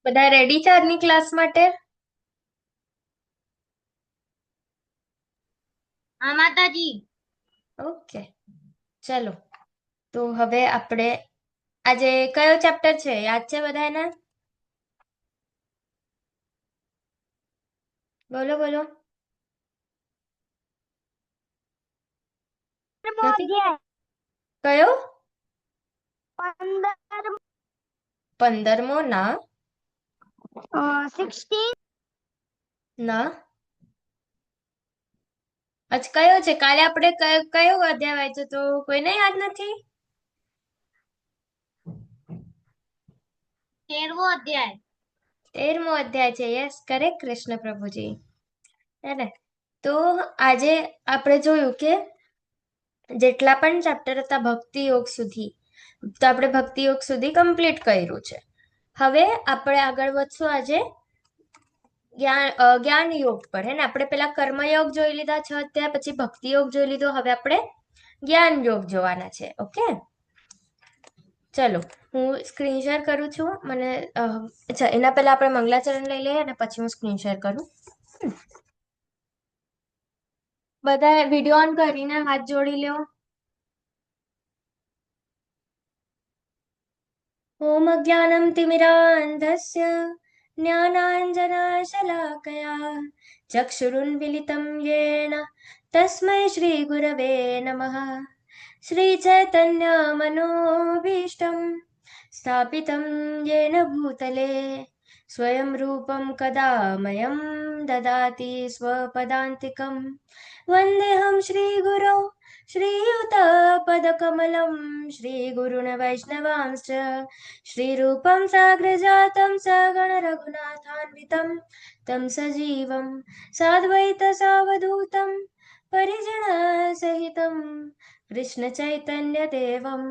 બધા રેડી છે આજની ક્લાસ માટે? હા માતાજી. ઓકે, ચલો. તો હવે આપણે આજે કયો ચેપ્ટર છે, યાદ છે બધાને? બોલો બોલો. નથી ખબર? કયો? 15મો? ના 16. ના. આજ કયો છે? કાલે આપણે કયો અધ્યાય વાંચ્યો તો કોઈને યાદ નથી? 13મો અધ્યાય. 13મો અધ્યાય છે. યસ, કરેક્ટ, કૃષ્ણ પ્રભુજી. હે ને? તો આજે આપણે જોયું કે જેટલા પણ ચેપ્ટર હતા ભક્તિ યોગ સુધી, તો આપણે ભક્તિ યોગ સુધી કમ્પ્લીટ કર્યું છે. હવે આપણે આગળ વધશું આજે જ્ઞાન યોગ પર. હે ને? આપણે પેલા કર્મયોગ જોઈ લીધા 6 અધ્યાય, પછી ભક્તિ યોગ જોઈ લીધો. હવે આપણે જ્ઞાન યોગ જોવાના છે. ઓકે, ચલો. હું સ્ક્રીન શેર કરું છું. મને અચ્છા, એના પહેલા આપણે મંગલાચરણ લઈ લઈએ અને પછી હું સ્ક્રીન શેર કરું. બધા વિડીયો ઓન કરીને હાથ જોડી લ્યો. ઓમ અજ્ઞાનમ તિમિરાંધસ્ય જ્ઞાનાંજનશલાકયા ચક્ષુરુન્મિલિतं येन તસ્मै શ્રી ગુરવે નમઃ. શ્રી ચૈતન્ય મનોભીષ્ટં સ્થાપિतं येन ભૂતલે સ્વયં રૂપં કદા મયં દદાતિ સ્વપદાન્તિકં. વંદેહં શ્રીગુરौ श्रीयुतपदकमलं श्रीगुरुन् वैष्णवांश्च श्रीरूपं साग्रजातं सगणरघुनाथान्वितं तं सजीवं साद्वैतसावधूतं परिजनसहितं कृष्णचैतन्यदेवं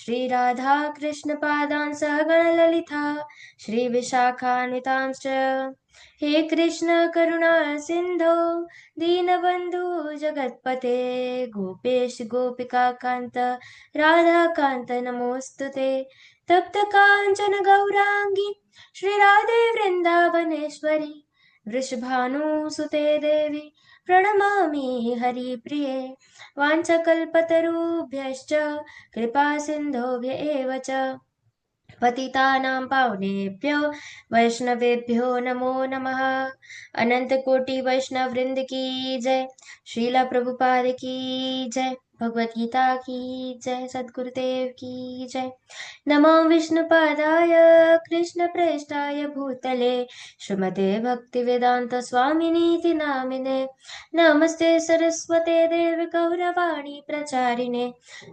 श्रीराधाकृष्णपादान् सगणललिता श्रीविशाखान्वितांश्च. हे कृष्ण करुणा सिन्धो दीनबन्धु जगत्पते गोपेश गोपिकान्त राधाकान्त नमोऽस्तु ते. तप्त काञ्चन गौराङ्गी श्रीराधे वृन्दावनेश्वरी वृषभानुसुते देवी प्रणमामि हरिप्रिये. वाञ्छकल्पतरुभ्यश्च कृपा सिन्धुभ्य एव च पतितानां पावनेभ्यो वैष्णवेभ्यो नमो नमः. अनंत कोटि वैष्णव वृंद की जय. श्रीला प्रभुपाद की जय. भगवत गीता की जय. सद्गुरुदेव की जय. नमो विष्णुपादाय कृष्णप्रेष्ठाय भूतले श्रीमते भक्तिवेदांत स्वामिनीति नामिने. नमस्ते सरस्वते देव गौरवाणी प्रचारिणे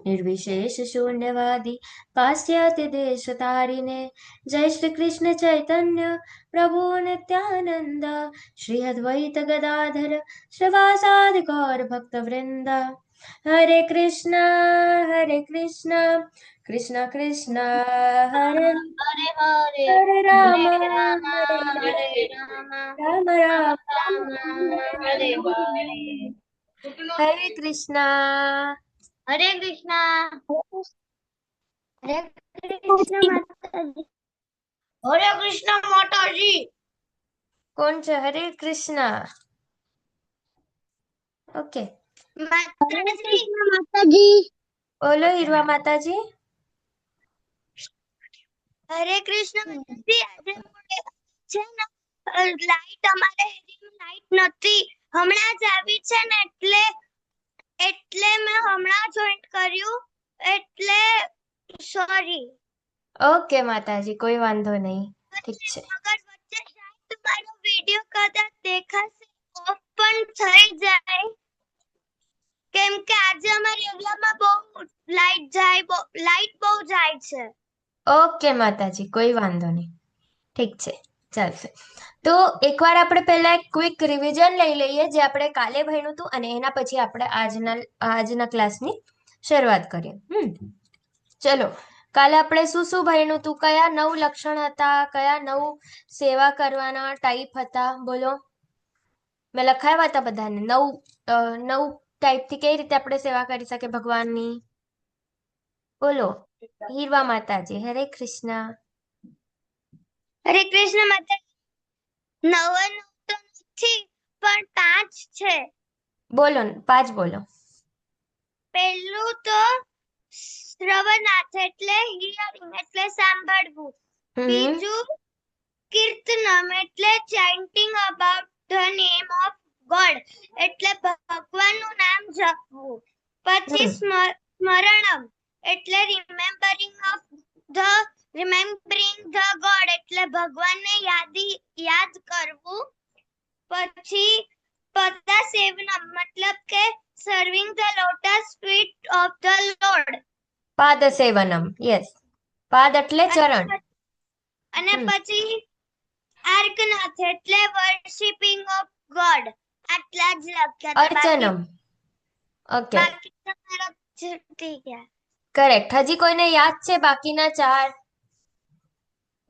निर्विशेष शून्यवादी पाश्चात्य देश तारिणे. जय श्री कृष्ण चैतन्य प्रभु नित्यानंद श्री अद्वैत गदाधर श्रीवासादि गौर भक्त वृंद. हरे कृष्ण कृष्ण कृष्ण हरे હરે હરે हरे राम હરે રામ हरे હરે राम રામ राम રામ राम રામ હરે હરે. हरे कृष्णा. હરે કૃષ્ણ. હરે કૃષ્ણ માતાજી. હરે કૃષ્ણ માતાજી. કોણ છે? હરે કૃષ્ણ. ઓકે, હરે કૃષ્ણ માતાજી. બોલો હીરવા માતાજી. હરે કૃષ્ણ માતાજી. આજે છે ને લાઈટ અમારે એરિયામાં લાઈટ નથી, હમણાં જ આવી છે ને એટલે એટલે મેં હમણાં જોઈન્ટ કર્યું, એટલે સોરી. ઓકે માતાજી, કોઈ વાંધો નહીં. ઠીક છે. અગર વચ્ચે જાય તો મારો વિડિયો કદાચ દેખાશે, ઓફ પણ થઈ જાય, કેમ કે આજે અમારા એરિયામાં બહુ લાઈટ બહુ જાય છે. ઓકે માતાજી, કોઈ વાંધો નહીં. ઠીક છે, ચાલશે. તો એકવાર આપણે પહેલા એક ક્વિક રિવિઝન લઈ લઈએ જે આપણે કાલે ભણ્યું હતું, અને એના પછી આપણે આજના ક્લાસની શરૂઆત કરીએ. ચલો, કાલે આપણે શું શું ભણ્યું હતું? કયા 9 લક્ષણ હતા? કયા 9 સેવા કરવાના ટાઈપ હતા? બોલો. મેં લખાવ્યા હતા બધાને. 9 ટાઈપથી કઈ રીતે આપણે સેવા કરી શકીએ ભગવાનની? બોલો. હીરવા માતાજી. હરે કૃષ્ણ. હરે કૃષ્ણ માતાજી, 99 તો નથી પણ 5 છે. બોલો ને, 5 બોલો. પહેલું તો શ્રવનાથ એટલે હિયરિંગ એટલે સાંભળવું. બીજું કીર્તનમ એટલે chanting about the name of God એટલે ભગવાનનું નામ જપવું. પછી સ્મરણમ એટલે remembering the God એટલે ભગવાનને યાદ કરવું. પછી પદ સેવનમ મતલબ કે serving the lotus feet of the Lord. પાદ સેવનમ, યસ. પાદ એટલે ચરણ. અને પછી આર્કનાથ એટલે વર્શિપિંગ ઓફ ગોડ. આટલા જ લખ્યા હતા. અર્ચનમ. ઓકે, બાકી તમારા છૂટી ગયા. કરેક્ટ. હજી કોઈને યાદ છે બાકીના 4?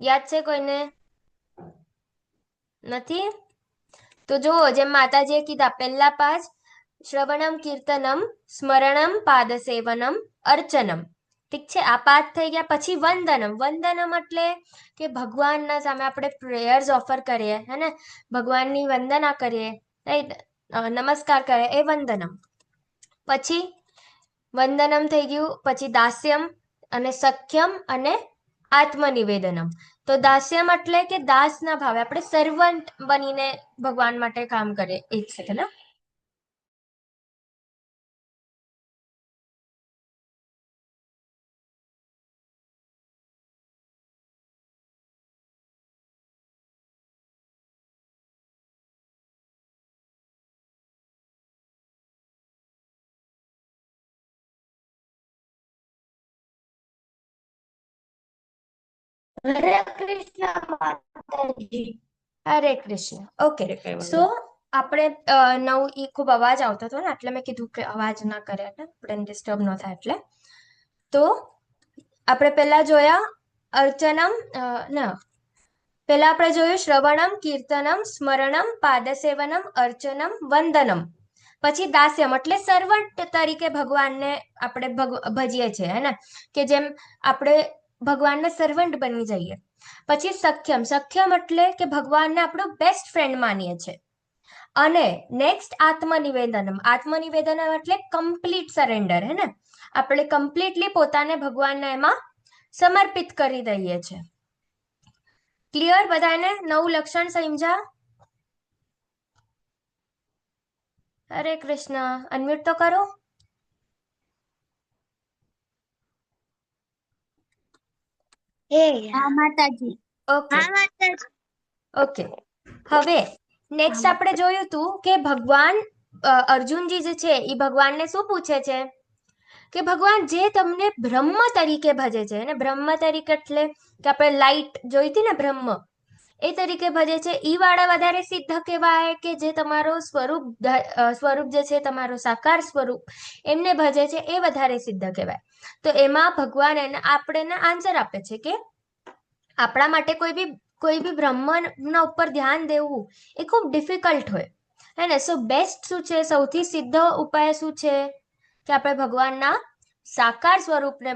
યાદ છે કોઈને? નથી? તો જુઓ, જેમ માતાજીએ કીધા, પહેલા 5 શ્રવણમ, કીર્તનમ, સ્મરણમ, પાદસેવનમ, અર્ચનમ. ઠીક છે, આ 5 થઈ ગયા. પછી વંદનમ. વંદનમ એટલે કે ભગવાનના સામે આપણે પ્રેયર્સ ઓફર કરીએ, હે ને, ભગવાનની વંદના કરીએ, રાઈટ, નમસ્કાર કરીએ, એ વંદનમ. પછી વંદનમ થઈ ગયું. પછી દાસ્યમ અને સખ્યમ અને આત્મનિવેદનમ. તો દાસ્યમ એટલે કે દાસના ભાવે આપણે સર્વન્ટ બનીને ભગવાન માટે કામ કરીએ. એક સેકન્ડ. હરે કૃષ્ણ માતાજી. હરે કૃષ્ણ. ઓકે, સો આપણે ખૂબ અવાજ આવતો હતો ને, એટલે મેં કીધું કે અવાજ ના કરે, આપણે ડિસ્ટર્બ ન થાય એટલે. તો આપણે પહેલા જોયા અર્ચનમ, ના, પહેલા આપણે જોયું શ્રવણમ, કીર્તનમ, સ્મરણમ, પાદસેવનમ, અર્ચનમ, વંદનમ. પછી દાસ્યમ એટલે સર્વન્ટ તરીકે ભગવાનને આપણે ભજીએ છીએ, હે ને, કે જેમ આપણે ભગવાનને સર્વન્ટ બની જઈએ. પછી સખ્યમ. સખ્યમ એટલે કે ભગવાનને આપણો બેસ્ટ ફ્રેન્ડ માનીએ છીએ. અને નેક્સ્ટ આત્મનિવેદનમ. આત્મનિવેદનમ એટલે કમ્પ્લીટ સરેન્ડર, હે ને, આપણે કમ્પ્લીટલી પોતાને ભગવાનને એમાં સમર્પિત કરી દઈએ છીએ. ક્લિયર બધાને? 9 લક્ષણ સમજ્યા? હરે કૃષ્ણ. અનમ્યુટ તો કરો. હા માતાજી. ઓકે, હા માતાજી. ઓકે. હવે નેક્સ્ટ આપણે જોયું તું કે ભગવાન અર્જુનજી જે છે એ ભગવાનને શું પૂછે છે કે ભગવાન જે તમને બ્રહ્મ તરીકે ભજે છે, અને બ્રહ્મ તરીકે એટલે કે આપણે લાઈટ જોઈતી ને, બ્રહ્મ એ તરીકે ભજે છે, ઈ વાળા વધારે સિદ્ધ કહેવાય કે જે તમારો સ્વરૂપ જે છે, તમારો સાકાર સ્વરૂપ એમને ભજે છે, એ વધારે સિદ્ધ કહેવાય? તો એમાં ભગવાન આપણને આન્સર આપે છે કે આપણા માટે કોઈ બી બ્રહ્મના ઉપર ધ્યાન દેવું એ ખૂબ ડિફિકલ્ટ હોય, હે ને. સો બેસ્ટ શું છે, સૌથી સીધો ઉપાય શું છે કે આપણે ભગવાનના સાકાર સ્વરૂપને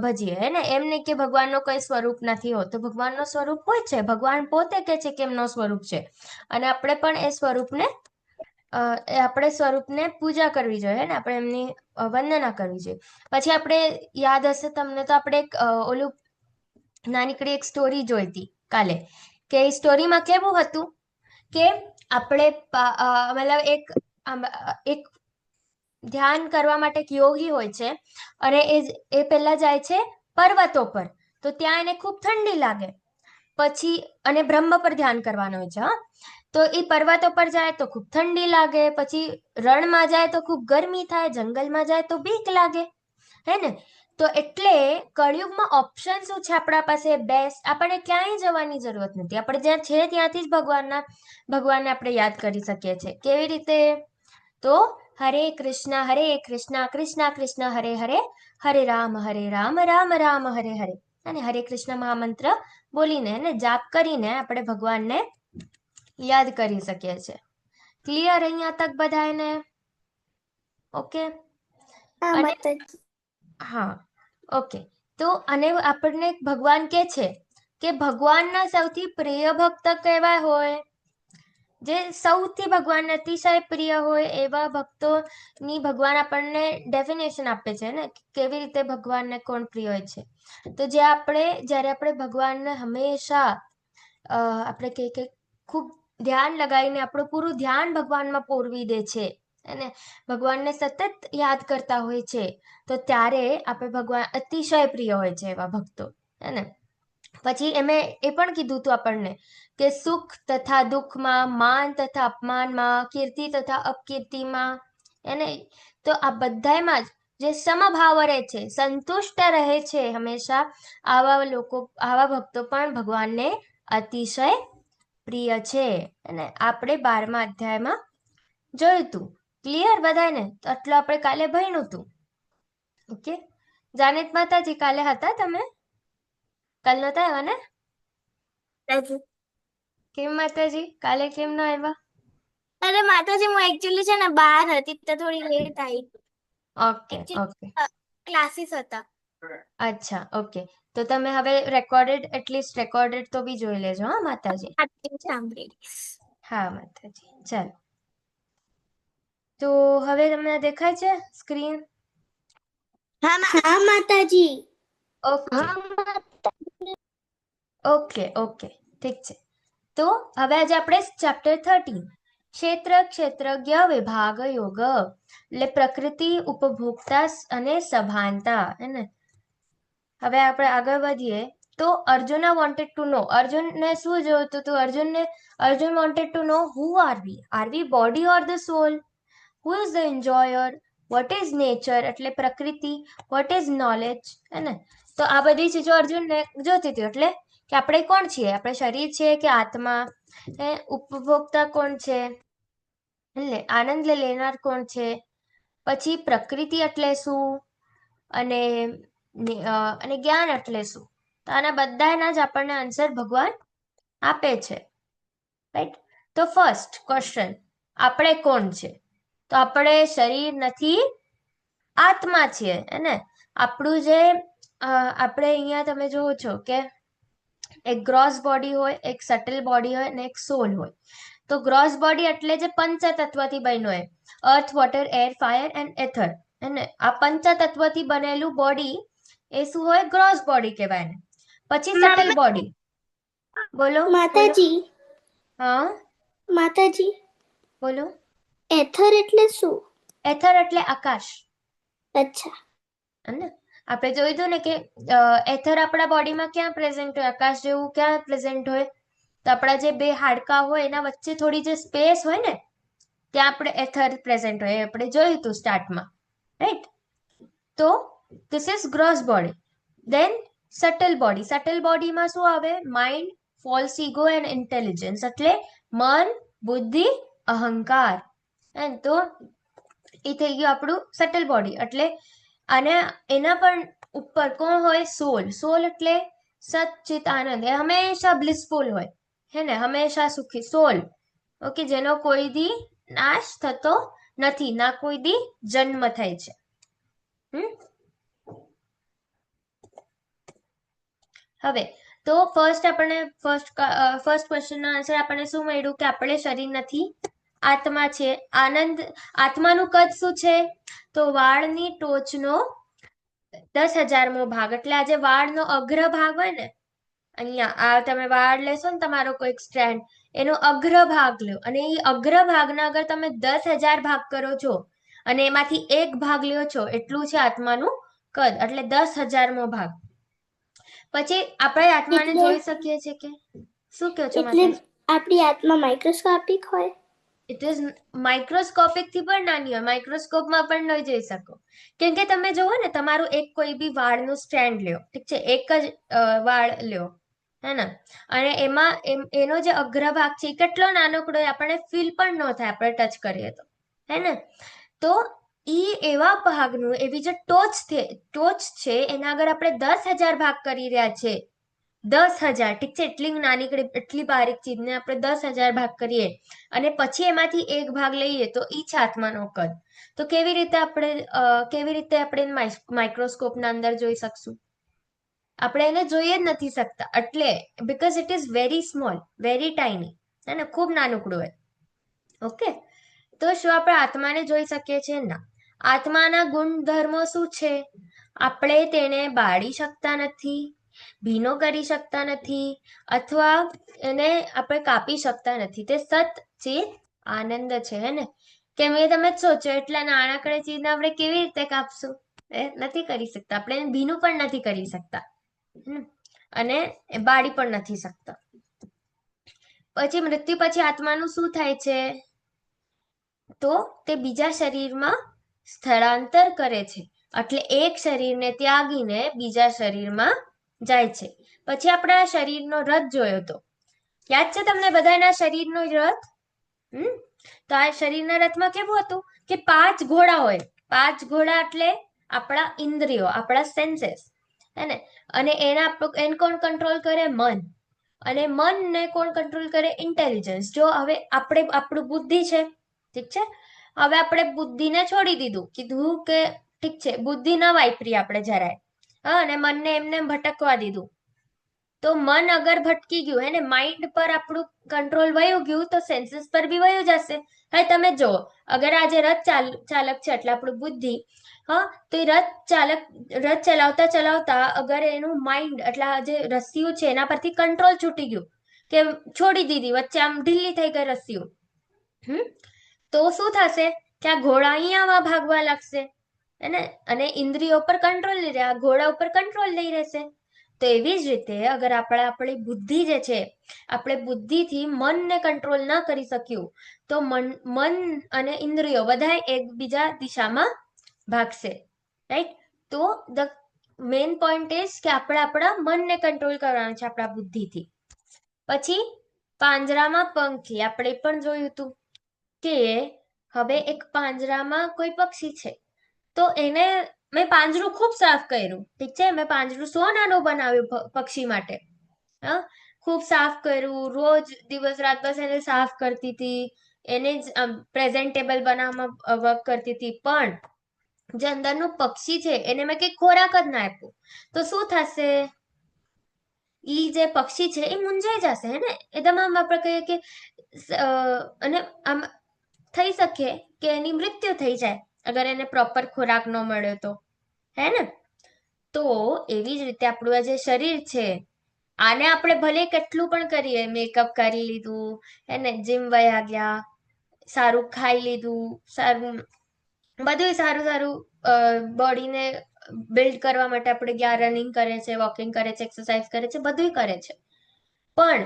ભજીએ, હે ને. એમ નહીં કે ભગવાનનો કોઈ સ્વરૂપ નથી હોતો, ભગવાનનો સ્વરૂપ હોય છે. ભગવાન પોતે કે છે કે એમનો સ્વરૂપ છે, અને આપણે પણ એ સ્વરૂપને પૂજા કરવી જોઈએ, ને આપણે એમની વંદના કરવી જોઈએ. પછી આપણે યાદ હશે તમને તો આપણે એક ઓલું નાનીકડી એક સ્ટોરી જોઈ હતી કાલે, કે એ સ્ટોરીમાં કેવું હતું કે આપણે મતલબ એક ધ્યાન કરવા માટે એક યોગી હોય છે, અને એ પહેલા જાય છે પર્વતો પર. તો ત્યાં એને ખૂબ ઠંડી લાગે. પછી અને બ્રહ્મ પર ધ્યાન કરવાનું હોય છે, હા. તો એ પર્વતો પર જાય તો ખૂબ ઠંડી લાગે, પછી રણમાં જાય તો ખૂબ ગરમી થાય, જંગલમાં જાય તો બીક લાગે, હે ને. તો એટલે કળિયુગમાં ઓપ્શન શું છે આપણા પાસે? બેસ્ટ. આપણે ક્યાંય જવાની જરૂરત નથી, આપણે જ્યાં છે ત્યાંથી જ ભગવાનને આપણે યાદ કરી શકીએ છીએ. કેવી રીતે? તો હરે કૃષ્ણ કૃષ્ણ કૃષ્ણ હરે હરે, હરે રામ રામ રામ હરે હરે, અને હરે કૃષ્ણ મહામંત્ર બોલીને અને જાપ કરીને આપણે ભગવાનને યાદ કરી શકીએ છીએ. ક્લિયર અહીંયા તક બધાને? ઓકે. હા, ઓકે. તો અને આપણને ભગવાન કે છે કે ભગવાનના સૌથી પ્રિય ભક્ત કેવા હોય, જે સૌથી ભગવાનને અતિશય પ્રિય હોય એવા ભક્તોની ભગવાન આપણને ડેફિનેશન આપે છે ને, કેવી રીતે ભગવાનને કોણ પ્રિય હોય છે. તો જ્યારે આપણે ભગવાનને હંમેશા આપણે કે ખૂબ ધ્યાન લગાવીને આપણું પૂરું ધ્યાન ભગવાનમાં પોરવી દે છે અને ભગવાનને સતત યાદ કરતા હોય છે, તો ત્યારે આપણે ભગવાન અતિશય પ્રિય હોય છે એવા ભક્તો. હે ને. પછી એ પણ કીધું હતું આપણને કે સુખ તથા દુઃખમાં, માન તથા અપમાનમાં, કીર્તિ તથા અપકીર્તિમાં, એને તો આ બધામાં જે સમભાવ રહે છે, સંતુષ્ટ રહે છે હંમેશા, આવા ભક્તો પણ ભગવાનને અતિશય પ્રિય છે. અને આપણે 12મા અધ્યાયમાં જોયું હતું. ક્લિયર બધાને? તો આટલું આપણે કાલે ભણ્યું હતું. ઓકે. જાનીત માતાજી, કાલે હતા તમે? કાલ નતા આવ્યા ને? કેમ માતાજી, કાલે કેમ ના આવ્યા? અરે માતાજી, હું એકચ્યુઅલી છે ને બહાર હતી તો થોડી લેટ આવી. ઓકે ઓકે, ક્લાસીસ હતા. અચ્છા ઓકે. તો તમે હવે એટલીસ્ટ રેકોર્ડેડ તો બી જોઈ લેજો. હા માતાજી. સાંભળી. હા માતાજી. ચાલો, તો હવે તમને દેખાય છે સ્ક્રીન? હા માતાજી. ઓકે ઓકે ઓકે, ઠીક છે. તો હવે આજે આપણે ચેપ્ટર 13 ક્ષેત્ર ક્ષેત્રજ્ઞ વિભાગ યોગ એટલે પ્રકૃતિ, ઉપભોક્તા અને સભાનતા. એને હવે આપણે આગળ વધીએ તો અર્જુન વોન્ટેડ ટુ નો, અર્જુનને શું જોઈતું હતું? Arjun wanted to know who are we body or the soul? Who is the enjoyer? What is nature એટલે પ્રકૃતિ? What is knowledge? હે ને. તો આ બધી ચીજો અર્જુનને જોતી હતી. એટલે કે આપણે કોણ છીએ? આપણે શરીર છે કે આત્મા? ઉપભોક્તા કોણ છે? એટલે આનંદ લેનાર કોણ છે? પછી પ્રકૃતિ એટલે શું? અને જ્ઞાન એટલે શું? તો આના બધાના જ આપણને આન્સર ભગવાન આપે છે. રાઈટ. તો ફર્સ્ટ ક્વેશ્ચન, આપણે કોણ છે? તો આપણે શરીર નથી, આત્મા છીએ. એને આપણું જે આપણે અહીંયા તમે જોવો છો કે એક ગ્રોસ બોડી હોય, એક સટલ બોડી હોય અને એક સોલ હોય. તો ગ્રોસ બોડી એટલે જે પંચતત્વથી બન્યો હોય, earth, water, air, fire and ether. અને આ પંચતત્વથી બનેલું બોડી એ શું હોય? ગ્રોસ બોડી કહેવાય ને. પછી સટલ બોડી. બોલો માતાજી. હા માતાજી, બોલો. એથર એટલે શું? એથર એટલે આકાશ. અચ્છા. અને આપણે જોયું હતું ને કે એથર આપણા બોડીમાં ક્યાં પ્રેઝન્ટ હોય? આકાશ જેવું ક્યાં પ્રેઝન્ટ હોય? તો આપણા જે બે હાડકા હોય એના વચ્ચે થોડી જે સ્પેસ હોય ને, ત્યાં આપણે એથર પ્રેઝન્ટ હોય. આપણે જોયું હતું સ્ટાર્ટમાં, રાઈટ? તો this is gross body. Then subtle body. Subtle બોડીમાં શું આવે? Mind, false ego and intelligence એટલે મન, બુદ્ધિ, અહંકાર. એન્ડ તો એ થઈ ગયું આપણું સટલ બોડી. એટલે અને એના પણ ઉપર કોણ હોય? સોલ. સોલ એટલે સચ્ચિત આનંદ, એ હંમેશા બ્લિસફુલ હોય. હે ને, હંમેશા સુખી. સોલ, ઓકે, જેનો કોઈ દી નાશ થતો નથી, ના કોઈ દી જન્મ થાય છે. હવે તો ફર્સ્ટ ક્વેશ્ચનનો આન્સર આપણને શું મળ્યું? કે આપણે શરીર નથી, આત્મા છે. આત્માનું કદ શું છે? તો વાળની ટોચનો 10,000મો ભાગ. એટલે આ જે વાળનો અગ્ર ભાગ હોય ને, અહીંયા આ તમે વાળ લેશો ને, તમારો કોઈક સ્ટ્રેન્ડ, એનો અગ્ર ભાગ લ્યો અને એ અગ્ર ભાગના અગર તમે 10,000 ભાગ કરો છો અને એમાંથી એક ભાગ લ્યો છો, એટલું છે આત્માનું કદ. એટલે 10,000મો ભાગ. પછી આપણે આત્માને જોઈ શકીએ છીએ કે શું કહો છો માતાજી? આપણી આત્મા માઇક્રોસ્કોપિક હોય? ઇટ ઇઝ માઇક્રોસ્કોપિક થી પણ નાની હોય. માઇક્રોસ્કોપમાં પણ નહીં જોઈ શકો. કેમ કે તમે જોવો ને, તમારું એક કોઈ બી વાળનું સ્ટ્રેન્ડ લ્યો, ઠીક છે, એક જ વાળ લ્યો, હે ને, અને એમાં એનો જે અગ્રભાગ છે એ કેટલો નાનકડો હોય, આપણને ફીલ પણ ન થાય આપણે ટચ કરીએ તો, હે ને. તો એવા ભાગનું, એવી જે ટોચ છે એના આગળ આપણે 10,000 ભાગ કરી રહ્યા છે. 10,000, ઠીક છે, એટલી નાની એટલી બારીક ચીજને આપણે 10,000 ભાગ કરીએ અને પછી એમાંથી એક ભાગ લઈએ તો ઈ છે આત્માનો કદ. તો કેવી રીતે આપણે માઇક્રોસ્કોપના અંદર જોઈ શકશું? આપણે એને જોઈ જ નથી શકતા, એટલે because it is very small, very tiny, હે ને, ખૂબ નાનકડું હોય. ઓકે, તો શું આપણે આત્માને જોઈ શકીએ છીએ? ના. આત્માના ગુણધર્મો શું છે? આપણે તેને બાળી શકતા નથી, ભીનો કરી શકતા નથી, અથવા એને આપણે કાપી શકતા નથી. તે સત ચિત આનંદ છે, હે ને. કેમ એ તમે જ સોચો, એટલા નાનકડા ચીજને આપણે કેવી રીતે કાપશું? એ નથી કરી શકતા, આપણે એને ભીનું પણ નથી કરી શકતા. અને બાળી પણ નથી શકતા. પછી મૃત્યુ પછી આત્માનું શું થાય છે? તો તે બીજા શરીરમાં સ્થળાંતર કરે છે. એટલે એક શરીરને ત્યાગીને બીજા શરીરમાં જાય છે. પછી આપણે આ શરીરનો રથ જોયો તો, યાદ છે તમને બધાના શરીરનો રથ? તો આ શરીરના રથમાં કેવું હતું કે 5 ઘોડા હોય. 5 ઘોડા એટલે આપણા ઇન્દ્રિયો, આપણા સેન્सेस, હે ને. અને એને કોણ કંટ્રોલ કરે? મન. અને મનને કોણ કંટ્રોલ કરે? ઇન્ટેલિજન્સ. જો હવે આપણું બુદ્ધિ છે, ઠીક છે, હવે આપણે બુદ્ધિને છોડી દીધું, કીધું કે ઠીક છે, બુદ્ધિ ન વાપરી આપણે જરાય, હા, અને મનને એમને ભટકવા દીધું. તો મન અગર ભટકી ગયું, હે ને, માઇન્ડ પર આપણું કંટ્રોલ વયું ગયું, તો સેન્સીસ પર બી વયું જશે. હવે તમે જો, અગર આજે ચાલક છે એટલે આપણું બુદ્ધિ, હા, તો એ રથ ચલાવતા ચલાવતા અગર એનું માઇન્ડ એટલે આ જે રસ્સીઓ છે એના પરથી કંટ્રોલ છૂટી ગયું, કે છોડી દીધી, વચ્ચે આમ ઢીલી થઈ ગઈ રસ્સીઓ, તો શું થશે કે આ ઘોડા અહીંયા ભાગવા લાગશે, એને, અને ઇન્દ્રિયો પર કંટ્રોલ નહીં રહે, આ ઘોડા ઉપર કંટ્રોલ નહીં રહેશે. તો એવી જ રીતે અગર આપણી બુદ્ધિ જે છે, આપણે બુદ્ધિથી મનને કંટ્રોલ ના કરી શક્યું, તો મન અને ઇન્દ્રિયો બધા એકબીજા દિશામાં ભાગશે, રાઈટ? તો ધ મેઇન પોઈન્ટ ઇઝ કે આપણે આપણા મનને કંટ્રોલ કરવાનું છે આપણા બુદ્ધિથી. પછી પાંજરામાં પંખી, આપણે પણ જોયું હતું કે હવે એક પાંજરામાં કોઈ પક્ષી છે, તો એને મેં પાંજરું ખૂબ સાફ કર્યું, ઠીક છે, મેં પાંજરું સોનાનું બનાવ્યું પક્ષી માટે, હા, ખૂબ સાફ કર્યું, રોજ દિવસ રાત બસ એને સાફ કરતી હતી, એને જ પ્રેઝન્ટેબલ બનાવવામાં વર્ક કરતી હતી. પણ જે અંદરનું પક્ષી છે એને મેં કઈ ખોરાક જ ના આપ્યો, તો શું થશે? ઈ જે પક્ષી છે એ મૂંઝાઈ જશે, હે ને. એકદમ આમ આપણે કહીએ કે અને આમ થઈ શકે કે એની મૃત્યુ થઈ જાય અગર એને પ્રોપર ખોરાક ન મળ્યો તો, હે ને. તો એવી જ રીતે આપણું આ જે શરીર છે, આને આપણે ભલે કેટલું પણ કરીએ, મેકઅપ કરી લીધું, એને જીમ વયા ગયા, સારું ખાઈ લીધું, સારું બધું સારું સારું બોડીને બિલ્ડ કરવા માટે આપણે ગયા, રનિંગ કરે છે, વોકિંગ કરે છે, એક્સરસાઇઝ કરે છે, બધું કરે છે, પણ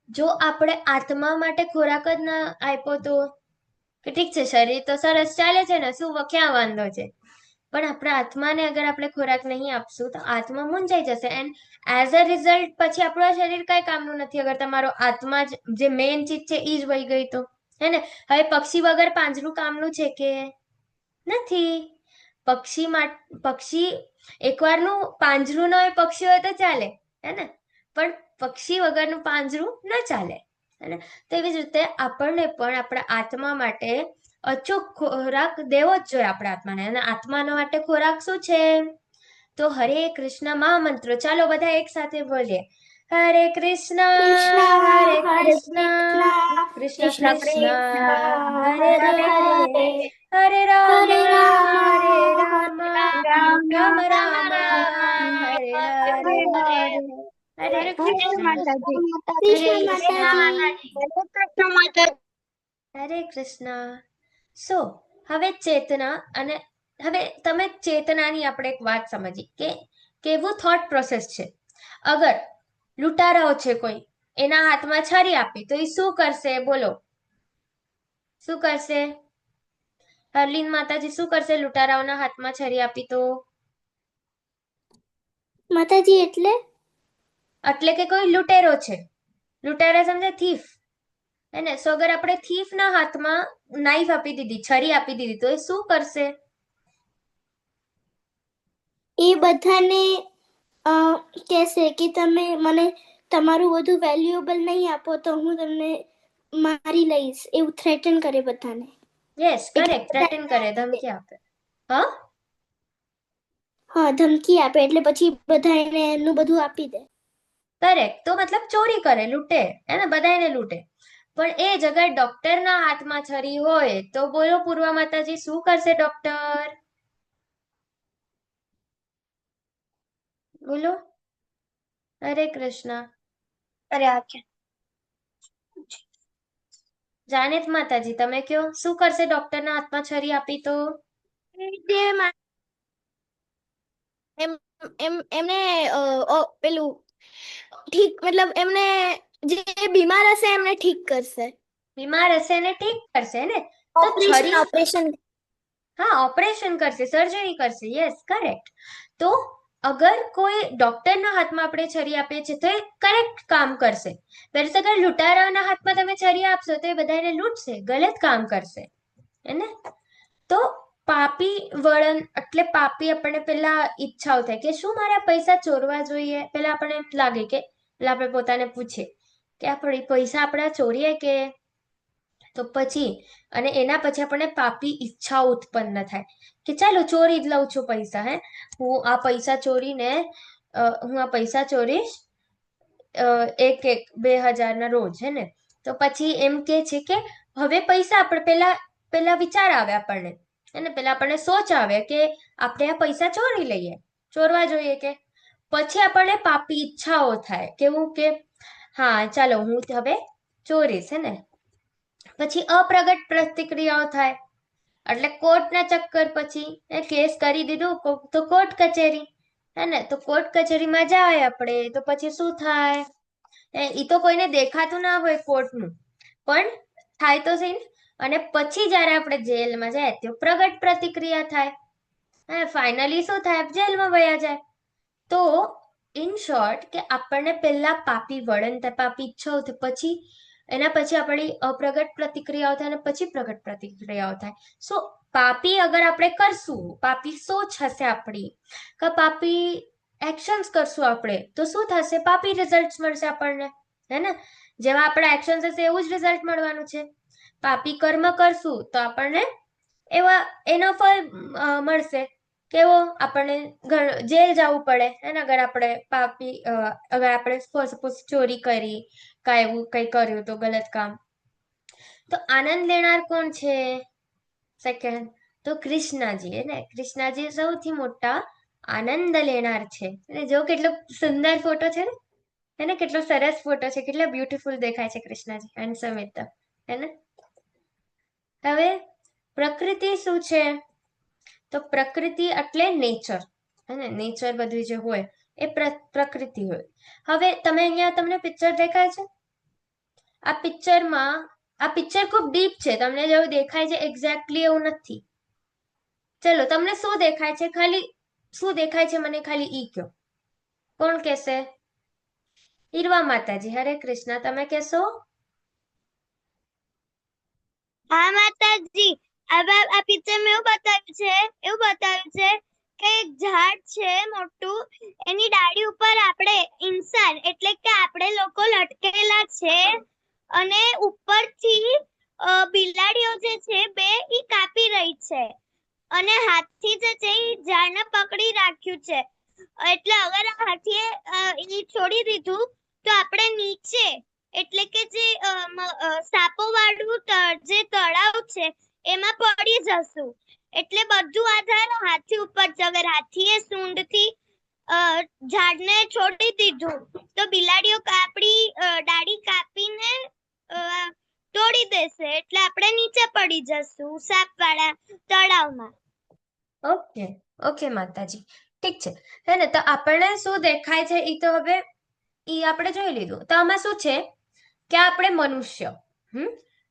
જો આપણે આત્મા માટે ખોરાક જ ના આપ્યો તો, કે ઠીક છે શરીર તો સરસ ચાલે છે ને, શું ક્યાં વાંધો છે, પણ આપણા આત્માને અગર આપણે ખોરાક નહીં આપશું તો આત્મા મૂંઝાઈ જશે, એન્ડ એઝ અ રિઝલ્ટ પછી આપણું શરીર કઈ કામનું નથી અગર તમારો આત્મા જ જે મેઇન ચીજ છે એ જ વહી ગઈ તો, હે ને. હવે પક્ષી વગર પાંજરું કામનું છે કે નથી? પક્ષી એકવારનું પાંજરું ન હોય, પક્ષી હોય તો ચાલે, હે ને, પણ પક્ષી વગરનું પાંજરું ન ચાલે, હે ને. તેવી જ રીતે આપણને પણ આપણા આત્મા માટે અચૂક ખોરાક દેવો જ જોઈએ આપણા આત્માને, અને આત્માનો માટે ખોરાક શું છે? તો હરે કૃષ્ણ મહામંત્ર, ચાલો બધા એક સાથે બોલીએ, હરે કૃષ્ણ કૃષ્ણ હરે હરે કૃષ્ણ કૃષ્ણ કૃષ્ણ કૃષ્ણ કૃષ્ણ હરે હરે હરે, હરે હરે રામ હરે રામ હરે રામ હરે રામ રામ રામ રામ હરે હરે હરે, હરે હરે હરે કૃષ્ણ. કૃષ્ણ માતાજી. હરે કૃષ્ણ કૃષ્ણ માતાજી. હરે કૃષ્ણ માતાજી. હરે કૃષ્ણ. સો હવે ચેતના, અને હવે તમે ચેતનાની આપણે એક વાત સમજી કે કેવું થોટ પ્રોસેસ છે. અગર લૂંટારાઓ છે કોઈ, એના હાથમાં છરી આપી તો એ શું કરશે? બોલો, શું કરશે? હરલીન માતાજી શું કરશે લૂંટારાઓના હાથમાં છરી આપી તો? માતાજી એટલે કે કોઈ લૂંટેરો છે, લૂંટેરા સમજે, થીફ, હે ને. સો અગર આપણે થીફ ના હાથમાં નાઈફ આપી દીધી, છરી આપી દીધી, તો એ શું કરશે? એ બધાને કહેશે કે તમે મને તમારું બધું વેલ્યુએબલ નહીં આપો તો હું તમને મારી લઈશ, એવું થ્રેટન કરે બધાને. યસ, એટલે કરેક્ટ, થ્રેટન કરે, ધમકી આપે. હા, હા, ધમકી આપે એટલે પછી બધા એને એમનું બધું આપી દે. કરેક્ટ. તો મતલબ ચોરી કરે, લૂંટે, એને બધાને લૂંટે. પણ એ જ અગર ડોક્ટરના હાથમાં છરી હોય તો બોલો પૂર્વા માતાજી શું કરશે ડોક્ટર? બોલો. હરે કૃષ્ણ. અરે ઓકે જાનેત માતાજી તમે કયો શું કરશે ડોક્ટરના હાથમાં છરી આપી તો? જે એમ એમ એમને પેલું ઠીક મતલબ એમને જે બીમાર હશે એમને ઠીક કરશે. બીમાર હશે એને ઠીક કરશે ને? તો છરી ઓપરેશન. હા, ઓપરેશન કરશે, સર્જરી કરશે. Yes, correct. તો અગર કોઈ ડોક્ટરના હાથમાં આપણે છરી આપીએ છીએ તો એ કરેક્ટ કામ કરશે. વેરસ અગર લૂંટારાના હાથમાં તમે છરી આપશો તો એ બધાને લૂંટશે, ગલત કામ કરશે. એને તો પાપી વળન એટલે પાપી આપણને પેલા ઈચ્છાઓ થાય કે શું મારા પૈસા ચોરવા જોઈએ. પેલા આપણને એમ લાગે કે પેલા આપણે પોતાને પૂછીએ કે આપણે પૈસા આપણા ચોરીએ કે. તો પછી અને એના પછી આપણને પાપી ઈચ્છાઓ ઉત્પન્ન થાય કે ચાલો ચોરી જ લઉં છું પૈસા. હું આ પૈસા ચોરીને હું આ પૈસા ચોરીશ 1,000-2,000 ના રોજ હે ને. તો પછી એમ કે છે કે હવે પૈસા આપણે પેલા પેલા વિચાર આવે આપણને એને પેલા આપણને સોચ આવે કે આપણે આ પૈસા ચોરી લઈએ, ચોરવા જોઈએ કે. પછી આપણને પાપી ઈચ્છાઓ થાય કેવું કે હા ચાલો હું હવે ચોરીશ હે ને. પછી અપ્રગટ પ્રતિક્રિયાઓ થાય એટલે કોર્ટના ચક્કર. પછી એ કેસ કરી દીધું તો કોર્ટ કચેરી હે ને. તો કોર્ટ કચેરીમાં જાય આપણે તો પછી શું થાય? ઈ તો કોઈને દેખાતું ના હોય કોર્ટનું, પણ થાય તો સહી. અને પછી જ્યારે આપણે જેલમાં જાય તો પ્રગટ પ્રતિક્રિયા થાય. ફાઇનલી શું થાય? જેલમાં વયા જાય. તો ઇન શોર્ટ કે આપણને પહેલા પાપી વળન થાય, પાપી ઈચ્છાઓ થાય, પછી એના પછી આપણી અપ્રગટ પ્રતિક્રિયાઓ થાય અને પછી પ્રગટ પ્રતિક્રિયાઓ થાય. સો પાપી અગર આપણે કરશું, પાપી સોચ હશે આપણી કે પાપી એક્શન્સ કરશું આપણે તો શું થશે? પાપી રિઝલ્ટ મળશે આપણને હે ને. જેવા આપણા એક્શન્સ હશે એવું જ રિઝલ્ટ મળવાનું છે. પાપી કર્મ કરશું તો આપણને એવા એનો ફળ મળશે. કેવો? આપણને જેલ જવું પડે એને અગર આપણે પાપી અગર આપણે સપોઝ ચોરી કરી કાંઈ એવું કંઈ કર્યું તો ગલત કામ. તો આનંદ લેનાર કોણ છે? સેકન્ડ તો કૃષ્ણજી હે ને. કૃષ્ણજી સૌથી મોટા આનંદ લેનાર છે. અને જો કેટલો સુંદર ફોટો છે ને એને, કેટલો સરસ ફોટો છે, કેટલા બ્યુટીફુલ દેખાય છે કૃષ્ણજી, હેન્ડસમ એકદમ હેને. હવે પ્રકૃતિ શું છે? તો પ્રકૃતિ એટલે નેચર હે ને. નેચર બધું જે હોય એ પ્રકૃતિ હોય. હવે તમે અહીંયા તમને પિક્ચર દેખાય છે. આ પિક્ચર ખૂબ ડીપ છે. તમને જેવું દેખાય છે એક્ઝેક્ટલી એવું નથી. ચલો તમને શું દેખાય છે? ખાલી શું દેખાય છે મને ખાલી ઈ કયો. કોણ કહેશે? હીરવા માતાજી. હરે કૃષ્ણ. તમે કહેશો? હા માતાજી, આ પિક્ચરમાં એવું બતાવ્યું છે કે એક ઝાડ છે મોટું, એની ડાળી ઉપર આપણે ઇન્સાન એટલે કે આપણે લોકો લટકેલા છે અને ઉપરથી બિલાડીઓ જે છે બે ઈ કાપી રહી છે અને હાથી જે છે ઈ ઝાડને પકડી રાખ્યું છે. એટલે અગર આ હાથીએ ઈ છોડી દીધું તો આપણે નીચે એટલે કે જે સાપો વાળું જે તળાવ છે એમાં પડી જશું. એટલે બધું આધાર હાથી ઉપર છે. અગર હાથીએ સૂંઢથી ઝાડને છોડી દીધું તો બિલાડીઓ આપણી ડાળી કાપીને તોડી દેશે એટલે આપણે નીચે પડી જશું સાપવાળા તળાવમાં. ઓકે ઓકે માતાજી, ઠીક છે હે ને. તો આપણને શું દેખાય છે એ તો હવે ઈ આપણે જોઈ લીધું. તો આમાં શું છે કે આપણે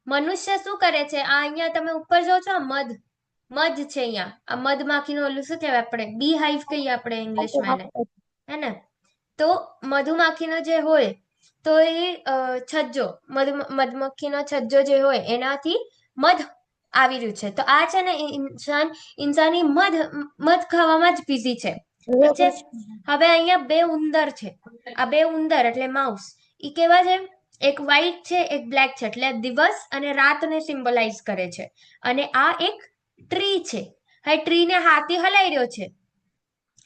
મનુષ્ય શું કરે છે? આ અહીંયા તમે ઉપર જો છો, મધ છે અહીંયા. આ મધમાખીનું ઓલું શું કહેવાય આપણે? બી હાઈવ કહીએ આપણે ઇંગ્લિશમાં એને હે ને. તો મધુમાખીનો જે હોય તો એ છજ્જો, મધમક્ખીનો છજ્જો જે હોય એનાથી મધ આવી રહ્યું છે. તો આ છે ને ઇન્સાની મધ ખાવામાં જ બિઝી છે. ઠીક છે. હવે અહીંયા બે ઉંદર છે. આ બે ઉંદર એટલે માઉસ. ઈ કેવા છે? એક વ્હાઈટ છે, એક બ્લેક છે. એટલે દિવસ અને રાતને સિમ્બોલાઇઝ કરે છે. અને આ એક ટ્રી છે. હવે ટ્રીને હાથી હલાઈ રહ્યો છે.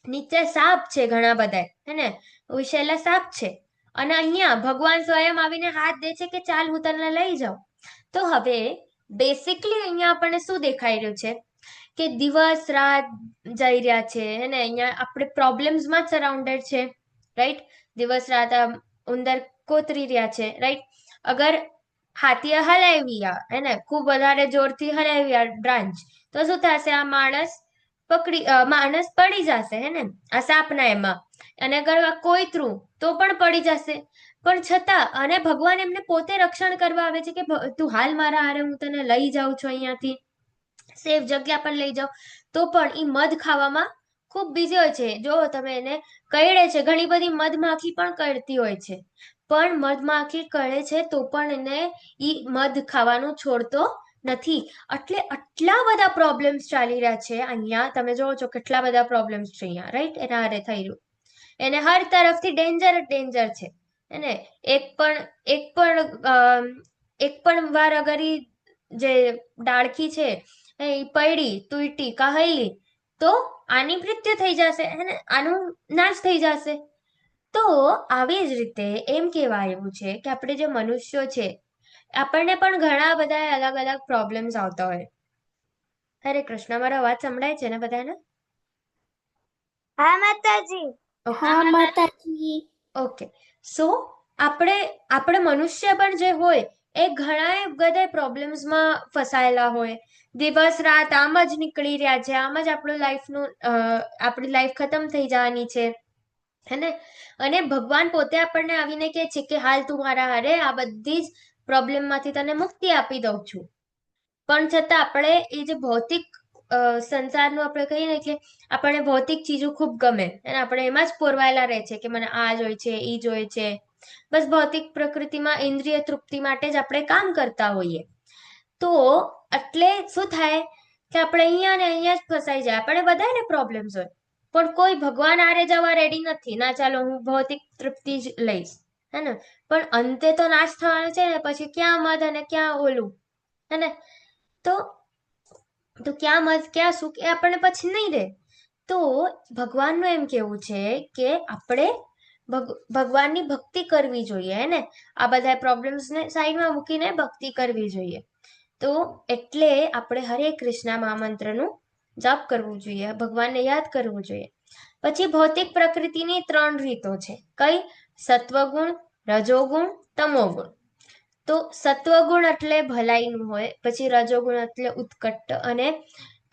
નીચે સાપ છે ઘણા બધા, હે ને, વિષેલા સાપ છે, અને અહીંયા ભગવાન સ્વયં આવીને હાથ દે છે કે ચાલ હું તને લઈ જાઉં. તો હવે બેસિકલી અહીંયા આપણને શું દેખાઈ રહ્યું છે કે દિવસ રાત જઈ રહ્યા છે, હે ને, અહીંયા આપણે પ્રોબ્લેમ્સમાં જ સરાઉન્ડેડ છે, રાઈટ. દિવસ રાત આમ ઉંદર કોતરી રહ્યા છે, રાઈટ. અગર હાથીએ હલાવી આ, હે ને, ખૂબ વધારે જોરથી હલાવી આ બ્રાન્ચ, તો શું થશે? આ માણસ પડી જશે, હે ને, આ સાપના એમાં. અને અગર કોઈ થ્રુ તો પણ પડી જશે. પણ છતાં, અને ભગવાન એમને પોતે રક્ષણ કરવા આવે છે કે તું હાલ મારા હારે, હું તને લઈ જાઉં છું અહીંયાથી, સેફ જગ્યા પર લઈ જાઉં. તો પણ ઈ મધ ખાવામાં ખૂબ બિઝી હોય છે. જો તમે એને કરડે છે, ઘણી બધી મધમાખી પણ કરડતી હોય છે, પણ મધમાખી કરડે છે તો પણ એને ઈ મધ ખાવાનું છોડતો નથી. એટલે આટલા બધા પ્રોબ્લેમ્સ ચાલી રહ્યા છે અહીંયા. તમે જોવો છો કેટલા બધા પ્રોબ્લેમ્સ છે અહીંયા, રાઈટ. એના હારે થઈ રહ્યું, એને હર તરફથી ડેન્જર જ ડેન્જર છે, એને એક પણ વાર અગર ઈ જે ડાળખી છે એ પડી, તૂટી, કહેલી, તો આની મૃત્યુ થઈ જશે, હે, આનું નાશ થઈ જશે. તો આવી જ રીતે એમ કહેવાય એવું છે કે આપણે જે મનુષ્યો છે, આપણને પણ ઘણા બધા અલગ અલગ પ્રોબ્લેમ્સ આવતા હોય. હરે કૃષ્ણ, મારો અવાજ સંભળાય છે ને બધાને? હા માતાજી. હા માતાજી. ઓકે. સો આપણે મનુષ્ય પણ જે હોય એ ઘણા બધા પ્રોબ્લેમ્સમાં ફસાયેલા હોય. દિવસ રાત આમ જ નીકળી રહ્યા છે, આમ જ આપણી લાઈફ ખતમ થઈ જવાની છે, હે ને. અને ભગવાન પોતે આપણને આવીને કહે છે કે હાલ તું મારા હારે, આ બધી જ પ્રોબ્લેમમાંથી તને મુક્તિ આપી દઉં છું. પણ છતાં આપણે એ જે ભૌતિક સંસારનું આપણે કહીએ ને કે આપણને ભૌતિક ચીજો ખૂબ ગમે અને આપણે એમાં જ પોરવાયેલા રહે છે કે મને આ જોઈએ છે, ઈ જોઈએ છે. બસ ભૌતિક પ્રકૃતિમાં ઇન્દ્રિય તૃપ્તિ માટે જ આપણે કામ કરતા હોઈએ. તો એટલે શું થાય કે આપણે અહીંયા ને અહીંયા જ ફસાઈ જાય. આપણે બધાને પ્રોબ્લેમ્સ હોય, પણ કોઈ ભગવાન આરે જવા રેડી નથી. ના, ચાલો હું ભૌતિક તૃપ્તિ જ લઈશ, હે ને. પણ અંતે તો નાશ થવાનો છે ને, પછી ક્યાં મધ અને ક્યાં ઓલું, હે ને. તો ક્યાં મધ ક્યાં સુખ એ આપણને પછી નહીં રહે. તો ભગવાનનું એમ કેવું છે કે આપણે ભગવાનની ભક્તિ કરવી જોઈએ, હે ને. આ બધા પ્રોબ્લેમ્સને સાઈડમાં મૂકીને ભક્તિ કરવી જોઈએ. તો એટલે આપણે હરે કૃષ્ણ મહામંત્રનું જાપ કરવું જોઈએ, ભગવાનને યાદ કરવું જોઈએ. પછી ભૌતિક પ્રકૃતિની 3 રીતો છે. કઈ? સત્વગુણ, રજોગુણ, તમોગુણ. તો સત્વગુણ એટલે ભલાઈનું હોય, પછી રજોગુણ એટલે ઉત્કટ, અને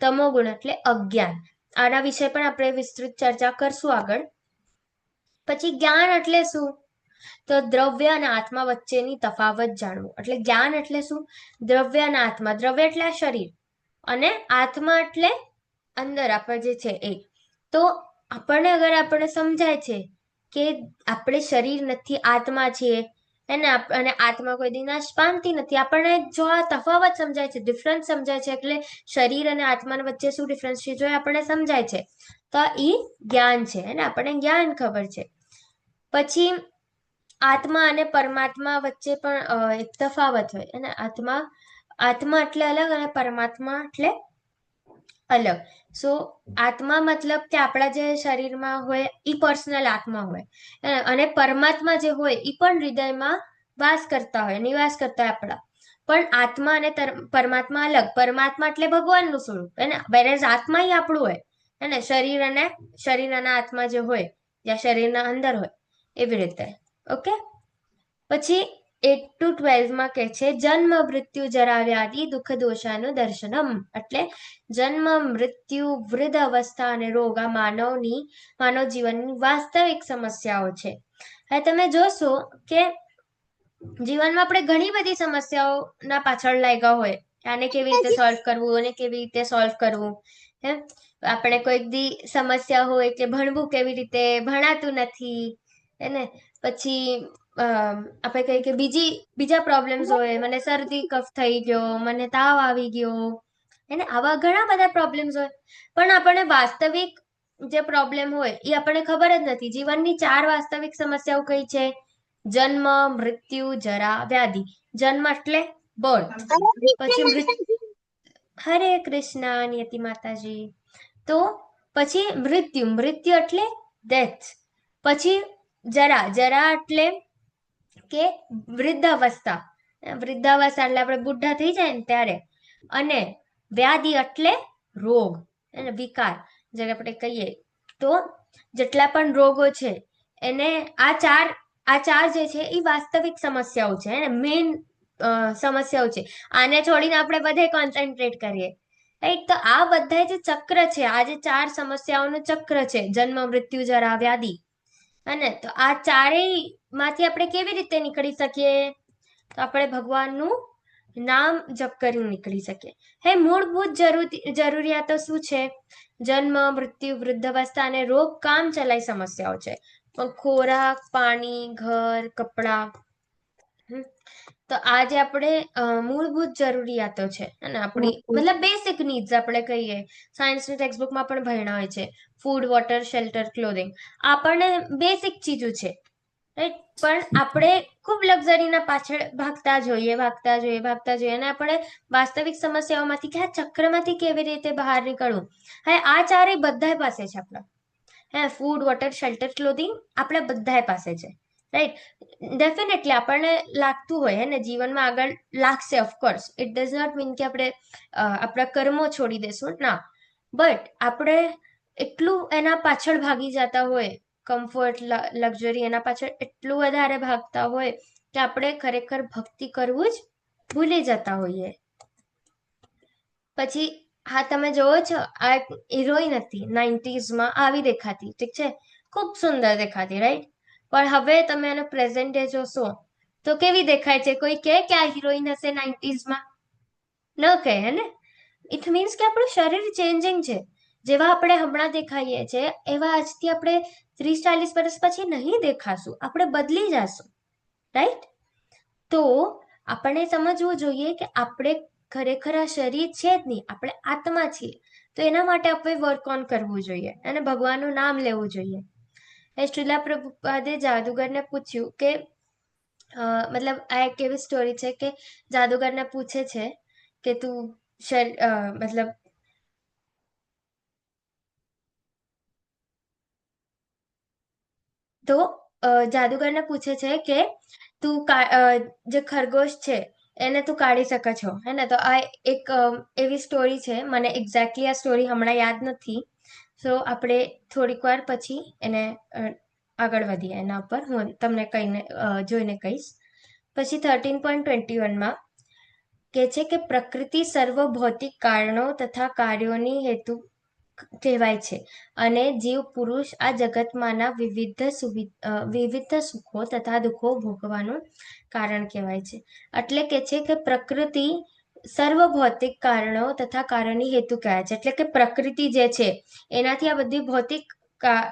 તમોગુણ એટલે અજ્ઞાન. આના વિશે પણ આપણે વિસ્તૃત ચર્ચા કરશું આગળ. પછી જ્ઞાન એટલે શું? તો દ્રવ્ય અને આત્મા વચ્ચેની તફાવત જાણવું. એટલે જ્ઞાન એટલે શું? દ્રવ્ય અને આત્મા. દ્રવ્ય એટલે આ શરીર, અને આત્મા એટલે અંદર આપણે જે છે એ. તો આપણને સમજાય છે કે આપણે શરીર નથી, આત્મા છીએ, એને અને આત્મા કોઈ દી નાશ પામતી નથી. આપણને જો આ તફાવત સમજાય છે, ડિફરન્સ સમજાય છે, એટલે શરીર અને આત્મા વચ્ચે શું ડિફરન્સ છે જો આપણને સમજાય છે, તો એ જ્ઞાન છે, અને આપણને જ્ઞાન ખબર છે. પછી આત્મા અને પરમાત્મા વચ્ચે પણ એક તફાવત હોય, અને આત્મા એટલે અલગ અને પરમાત્મા એટલે અલગ. સો આત્મા મતલબ કે આપણા જે શરીરમાં હોય એ પર્સનલ આત્મા હોય, અને પરમાત્મા જે હોય એ પણ હૃદયમાં વાસ કરતા હોય, નિવાસ કરતા હોય આપણા. પણ આત્મા અને પરમાત્મા અલગ. પરમાત્મા એટલે ભગવાનનું સ્વરૂપ, હે ને. વેરેઝ આત્મા એ આપણું હોય, હે ને. શરીર અને આત્મા જે હોય, જ્યાં શરીરના અંદર હોય, એવી રીતે. ઓકે. પછી 8 to 12 માં કહે છે જન્મ મૃત્યુ જરા વ્યાધિ દુઃખ દોષાનું દર્શનમ. એટલે જન્મ, મૃત્યુ, વૃદ્ધ અવસ્થા અને રોગ આ માનવ જીવનની વાસ્તવિક સમસ્યાઓ છે. હવે તમે જોશો કે જીવનમાં આપણે ઘણી બધી સમસ્યાઓના પાછળ લાગ્યા હોય, આને કેવી રીતે સોલ્વ કરવું, અને કેવી રીતે સોલ્વ કરવું. હે, આપણે કોઈક દી સમસ્યા હોય કે ભણવું કેવી રીતે, ભણાતું નથી, એને. પછી આપણે કહીએ કે બીજા પ્રોબ્લેમ્સ હોય, મને શરદી કફ થઈ ગયો, મને તાવ આવી ગયો, એને. આવા ઘણા બધા પ્રોબ્લેમ્સ હોય, પણ આપણને વાસ્તવિક જે પ્રોબ્લેમ હોય એ આપણને ખબર જ નથી. જીવનની 4 વાસ્તવિક સમસ્યાઓ કઈ છે? જન્મ, મૃત્યુ, જરા, વ્યાધિ. જન્મ એટલે બર્થ, પછી મૃત્યુ. હરે કૃષ્ણ નિયતિ માતાજી. તો પછી મૃત્યુ એટલે ડેથ. પછી જરા એટલે કે વૃદ્ધાવસ્થા એટલે આપણે બુઢા થઈ જાય ને ત્યારે. અને વ્યાધિ એટલે રોગ અને વિકાર જે આપણે કહીએ. તો જેટલા પણ રોગો છે એને આ ચાર જે છે એ વાસ્તવિક સમસ્યાઓ છે અને મેઇન સમસ્યાઓ છે. આને છોડીને આપણે બધે કોન્સન્ટ્રેટ કરીએ, રાઈટ? તો આ બધા જે ચક્ર છે, આ જે 4 સમસ્યાઓનું ચક્ર છે, જન્મ, મૃત્યુ, જરા, વ્યાધિ, અને તો આ ચારેય માંથી આપણે કેવી રીતે નીકળી શકીએ? તો આપણે ભગવાનનું નામ જપ કરીને નીકળી શકીએ. હે, મૂળભૂત જરૂરિયાતો શું છે? જન્મ, મૃત્યુ, વૃદ્ધાવસ્થા અને રોગ કામ ચલાય સમસ્યાઓ છે. ખોરાક, પાણી, ઘર, કપડા. તો આ જે આપણે મૂળભૂત જરૂરિયાતો છે અને આપણી મતલબ બેસિક નીડ્સ આપણે કહીએ, સાયન્સની ટેક્સ્ટબુકમાં પણ ભણ્યા હોય છે. ફૂડ, વોટર, શેલ્ટર, ક્લોધિંગ આપણને બેસિક ચીજો છે, રાઈટ? પણ આપણે ખૂબ લક્ઝરીના પાછળ ભાગતા જોઈએ અને આપણે વાસ્તવિક સમસ્યાઓમાંથી કે આ ચક્રમાંથી કેવી રીતે બહાર નીકળવું, હે આ ચારેય બધા પાસે છે આપણા. હે, ફૂડ, વોટર, શેલ્ટર, ક્લોધિંગ આપણે બધા પાસે છે, રાઈટ? ડેફિનેટલી આપણને લાગતું હોય ને જીવનમાં આગળ લાગશે, of course. It does not mean કે આપણે આપણા કર્મો છોડી દેશું, ના. બટ આપણે એટલું એના પાછળ ભાગી જતા હોય, કમ્ફર્ટ, લક્ઝરી, એના પાછળ એટલું વધારે ભાગતા હોય કે આપણે ખરેખર ભક્તિ કરવું જ ભૂલી જતા હોઈએ. પછી હા, તમે જોવો છો, આ હિરોઈન હતી 90s માં આવી દેખાતી, ઠીક છે, ખૂબ સુંદર દેખાતી, રાઈટ? પણ હવે તમે એનો પ્રેઝન્ટ ડે જોશો તો કેવી દેખાય છે? કોઈ કહે કે આ હિરોઈન હશે 90s માં? ન કહે, હે ને? ઇટ મીન્સ કે આપણું શરીર ચેન્જિંગ છે. જેવા આપણે હમણાં દેખાઈએ છે એવા આજથી આપણે 30-40 વર્ષ પછી નહીં દેખાશું, આપણે બદલી જશું, રાઈટ? તો આપણે સમજવું જોઈએ કે આપણે ખરેખર આ શરીર છે જ નહીં, આપણે આત્મા છીએ. તો એના માટે આપણે વર્ક ઓન કરવું જોઈએ અને ભગવાનનું નામ લેવું જોઈએ. શ્રીલા પ્રભુપાદે જાદુગરને પૂછ્યું કે મતલબ આ એક એવી સ્ટોરી છે કે જાદુગરને પૂછે છે કે તું મતલબ તો જાદુગરને પૂછે છે કે તું જે ખરગોશ છે એને તું કાઢી શકે છો, હે ને? તો આ એક એવી સ્ટોરી છે, મને એક્ઝેક્ટલી આ સ્ટોરી હમણાં યાદ નથી, સો આપણે થોડીક વાર પછી એને આગળ વધીએ એના ઉપર, હું તમને કહીને જોઈને કહીશ. પછી 13.21માં કે છે કે પ્રકૃતિ સર્વ ભૌતિક કારણો તથા કાર્યોની હેતુ કહેવાય છે અને જીવ પુરુષ આ જગતમાંના વિવિધ સુખો તથા દુઃખો ભોગવાનું કારણ કહેવાય છે. એટલે કે છે કે પ્રકૃતિ સર્વ ભૌતિક કારણો તથા કારણની હેતુ કહેવાય છે. એટલે કે પ્રકૃતિ જે છે એનાથી આ બધી ભૌતિક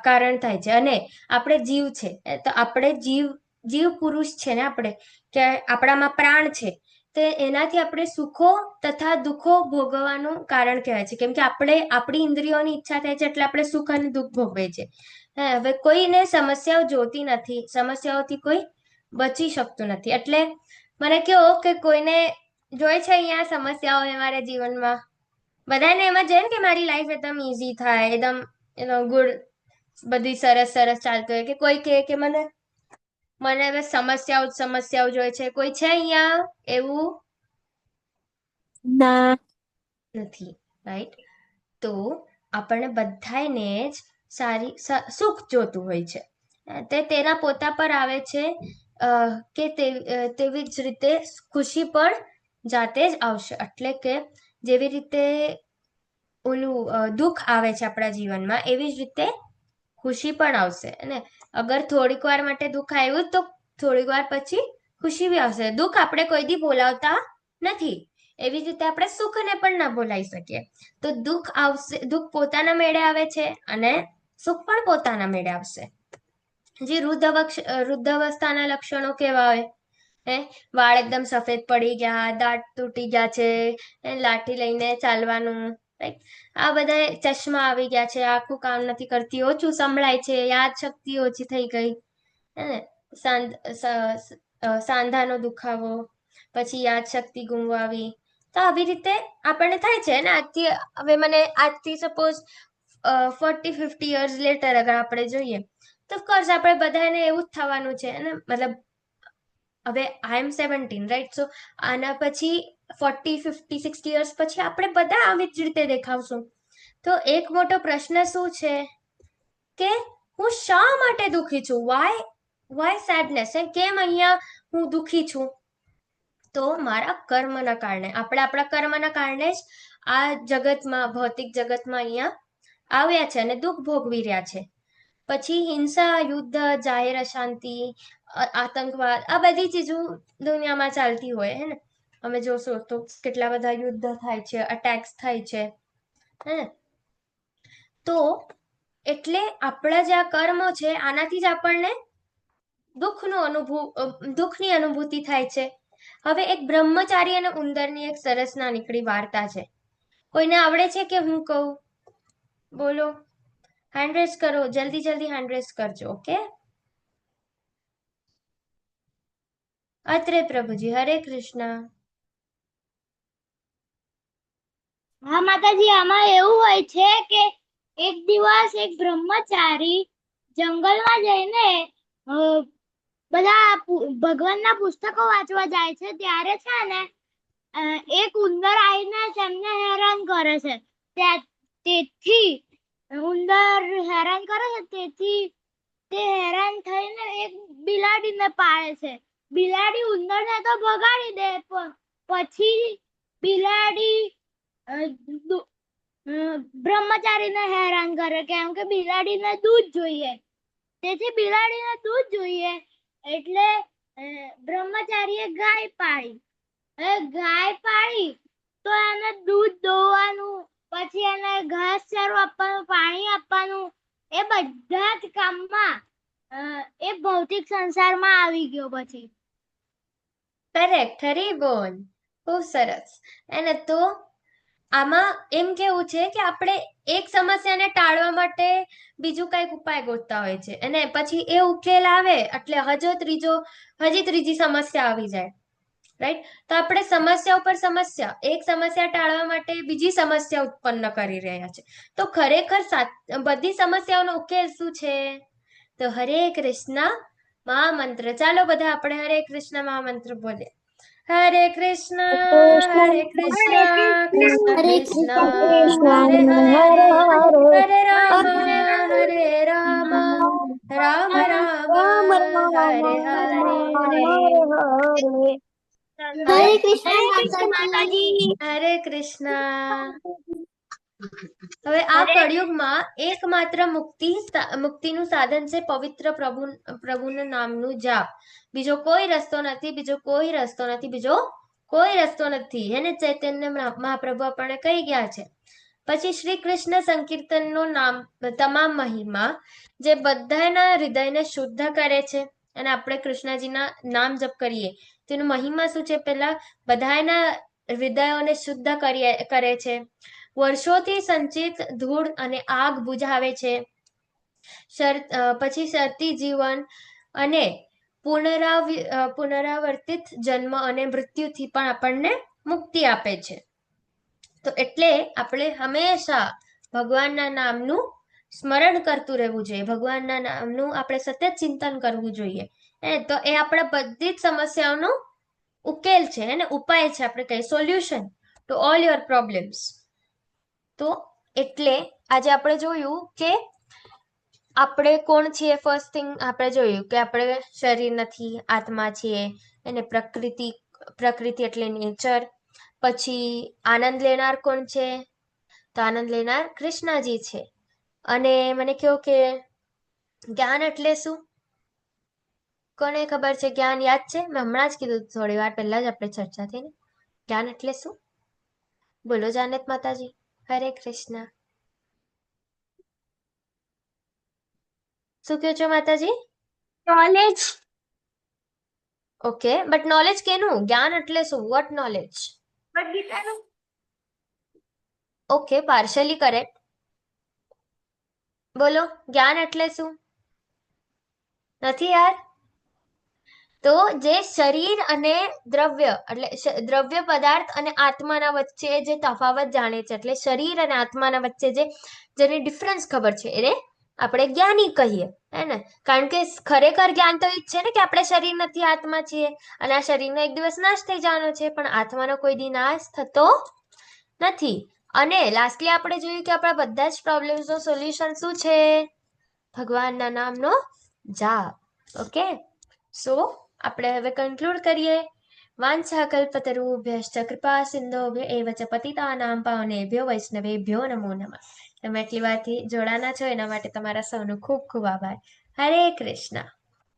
કારણ થાય છે અને આપણે જીવ છે, તો આપણે જીવ પુરુષ છે ને, આપણે કે આપણામાં પ્રાણ છે, તો એનાથી આપણે સુખો તથા દુઃખો ભોગવવાનું કારણ કહેવાય છે. કેમ કે આપણે આપણી ઇન્દ્રિયોની ઈચ્છા થાય છે એટલે આપણે સુખ અને દુઃખ ભોગવીએ છીએ. હવે કોઈને સમસ્યાઓ જોતી નથી, સમસ્યાઓથી કોઈ બચી શકતું નથી. એટલે મને કહો કે કોઈને જોઈ છે અહીંયા સમસ્યાઓ અમારા જીવનમાં? બધાને એમ જ છે કે મારી લાઈફ એકદમ ઈઝી થાય, એકદમ ગુડ, બધી સરસ સરસ ચાલતું હોય, કે કોઈ કહે કે મને હવે સમસ્યાઓ જોઈએ છે? કોઈ છે અહીંયા એવું? ના. નથી, રાઈટ? તો આપણને બધાને જ સુખ જોતું હોય છે, તે તેના પોતા પર આવે છે કે તેવી જ રીતે ખુશી પણ જાતે જ આવશે. એટલે કે જેવી રીતે ઓલું દુઃખ આવે છે આપણા જીવનમાં, એવી જ રીતે ખુશી પણ આવશે. અને અગર થોડીક વાર માટે દુઃખ આવ્યું તો થોડીક વાર પછી ખુશી બી આવશે. દુઃખ આપણે કોઈ દી બોલાવતા નથી, એવી જ રીતે આપણે સુખને પણ ના બોલાવી શકીએ. તો દુઃખ આવશે, દુઃખ પોતાના મેળે આવે છે અને સુખ પણ પોતાના મેળે આવશે. જે વૃદ્ધાવસ્થાના લક્ષણો કેવા હોય? વાળ એકદમ સફેદ પડી ગયા, દાંત તૂટી ગયા છે, લાઠી લઈને ચાલવાનું, રાઈટ? આ બધા ચશ્મા આવી ગયા છે, આંખું કામ નથી કરતી, ઓછું સંભળાય છે, યાદ શક્તિ ઓછી થઈ ગઈ, હે, સાંધાનો દુખાવો, પછી યાદ શક્તિ ગુમાવી. તો આવી રીતે આપણને થાય છે ને. આજથી હવે મને આજથી સપોઝ 40-50 years લેટર અગર આપણે જોઈએ તો ઓફકોર્સ આપણે બધાને એવું જ થવાનું છે ને, મતલબ હવે આઈ એમ 17, રાઈટ? સો આના પછી 40-50-60 years પછી આપણે બધા આવી જ રીતે દેખાવશું. તો એક મોટો પ્રશ્ન શું છે કે હું શા માટે દુઃખી છું? Why sadness? કેમ અહીંયા હું દુઃખી છું? તો મારા કર્મના કારણે, આપણે આપણા કર્મના કારણે જ આ જગતમાં, ભૌતિક જગતમાં અહીંયા આવ્યા છે અને દુઃખ ભોગવી રહ્યા છે. પછી હિંસા, યુદ્ધ, જાહેર અશાંતિ, આતંકવાદ, આ બધી ચીજો દુનિયામાં ચાલતી હોય હે ને. અમે જોશો તો કેટલા બધા યુદ્ધ થાય છે, અટેક્સ થાય છે હે ને. તો એટલે આપણા જે આ કર્મો છે આનાથી જ આપણને દુઃખની અનુભૂતિ થાય છે. હવે એક બ્રહ્મચારી અને ઉંદરની એક સરસ નાનકડી વાર્તા છે. કોઈને આવડે છે કે હું કહું? બોલો, હેન્ડ રેઝ કરો, જલ્દી જલ્દી હેન્ડ રેઝ કરજો. ઓકે, અત્રે પ્રભુજી, હરે કૃષ્ણ. હા માતાજી, આમાં એવું હોય છે કે એક દિવસ એક બ્રહ્મચારી જંગલમાં જઈને બધા ભગવાનના પુસ્તકો વાંચવા જાય છે. ત્યારે છે ને એક ઉંદર આવીને તેમને હેરાન કરે છે. તેથી ઉંદર હેરાન કરે છે, તેથી તે હેરાન થઈને એક બિલાડીને પાળે છે. બિલાડી ઉંદરને તો ભગાડી દે, પછી બિલાડી બ્રહ્મચારીને હેરાન કરે, કેમ કે બિલાડીને દૂધ જોઈએ. તેથી બિલાડીને દૂધ જોઈએ એટલે બ્રહ્મચારીએ ગાય પાળી. હવે ગાય પાળી તો એને દૂધ દોવાનું, પછી એને ઘાસ ચારો આપવાનું, પાણી આપવાનું, એ બધા જ કામમાં એ ભૌતિક સંસારમાં આવી ગયો. પછી કરેક્ટ, હરી બોલ, બહુ સરસ. એને તો આમાં એમ કેવું છે કે આપણે એક સમસ્યાને ટાળવા માટે બીજું કઈક ઉપાય ગોતતા હોય છે અને પછી એ ઉકેલ આવે એટલે હજી ત્રીજી સમસ્યા આવી જાય, રાઈટ? તો આપણે સમસ્યા ઉપર સમસ્યા, એક સમસ્યા ટાળવા માટે બીજી સમસ્યા ઉત્પન્ન કરી રહ્યા છે. તો ખરેખર બધી સમસ્યાઓનો ઉકેલ શું છે? તો હરે કૃષ્ણ મહામંત્ર. ચાલો બધા આપણે હરે કૃષ્ણ મહામંત્ર બોલે. હરે કૃષ્ણ હરે કૃષ્ણ કૃષ્ણ હરે કૃષ્ણ કૃષ્ણ હરે હરે, હરે રામ હરે હરે રામ રામ રામ રામ રામ હરે હરે. હરે કૃષ્ણ માતાજી. હરે કૃષ્ણ. હવે આ કળિયુગમાં એકમાત્ર મુક્તિનું સાધન છે પવિત્ર પ્રભુનું નામનું જાપ. બીજો કોઈ રસ્તો નથી, બીજો કોઈ રસ્તો નથી, બીજો કોઈ રસ્તો નથી. એને ચૈતન્ય મહાપ્રભુ આપણને કહી ગયા છે. પછી શ્રી કૃષ્ણ સંકીર્તનનો તમામ મહિમા જે બધાના હૃદયને શુદ્ધ કરે છે. અને આપણે કૃષ્ણજીના નામ જપ કરીએ તેનો મહિમા શું છે? પેલા બધાના હૃદયોને શુદ્ધ કરે છે, વર્ષોથી સંચિત ધૂળ અને આગ બુઝાવે છે, પછી શરતી જીવન અને પુનરાવર્તિત જન્મ અને મૃત્યુથી પણ આપણને મુક્તિ આપે છે. તો એટલે આપણે હંમેશા ભગવાનના નામનું સ્મરણ કરતું રહેવું જોઈએ, ભગવાનના નામનું આપણે સતત ચિંતન કરવું જોઈએ. તો એ આપણા બધી જ સમસ્યાઓનો ઉકેલ છે અને ઉપાય છે, આપણે કહીએ solution to all your problems. તો એટલે આજે આપણે જોયું કે આપણે કોણ છીએ. ફર્સ્ટ થિંગ આપણે જોયું કે આપણે શરીર નથી, આત્મા છીએ, અને પ્રકૃતિ એટલે નેચર. પછી આનંદ લેનાર કોણ છે? તો આનંદ લેનાર કૃષ્ણજી છે. અને મને કહો કે જ્ઞાન એટલે શું? કોને ખબર છે? જ્ઞાન યાદ છે? મેં હમણાં જ કીધું, થોડી વાર પહેલા જ આપણે ચર્ચા થઈ ને. જ્ઞાન એટલે શું? બોલો જાનત માતાજી. હરે કૃષ્ણ. શું કહો છો માતાજી? નોલેજ. ઓકે, બટ નોલેજ કેનું? જ્ઞાન એટલે શું? What knowledge? ગીતાનું. Okay, partially correct. બોલો, જ્ઞાન એટલે શું? નથી યાર? તો જે શરીર અને દ્રવ્ય એટલે દ્રવ્ય પદાર્થ અને આત્માના વચ્ચે જે તફાવત જાણે છે, એટલે શરીર અને આત્માના વચ્ચે જેને ડિફરન્સ ખબર છે એને આપણે જ્ઞાની કહીએ, હે ને? કારણ કે ખરેખર જ્ઞાન તો એ જ છે ને કે આપણે શરીર નથી, આત્મા છીએ, અને આ શરીરનો એક દિવસ નાશ થઈ જવાનો છે, પણ આત્માનો કોઈ દી નાશ થતો નથી. અને લાસ્ટલી આપણે જોયું કે આપણા બધા જ પ્રોબ્લેમ્સનો સોલ્યુશન શું છે? ભગવાનના નામનો જાપ. ઓકે, સો આપણે હવે કન્ક્લુડ કરીએ. વાંછાકલ્પતરુભ્યશ્ચ કૃપા સિંધોભ્ય એવ ચ પતિતાનાં પાવનેભ્યો વૈષ્ણવેભ્યો નમો નમઃ. તમે આટલી વારથી જોડાના છો એના માટે તમારા સૌનો ખૂબ ખૂબ આભાર. હરે કૃષ્ણ.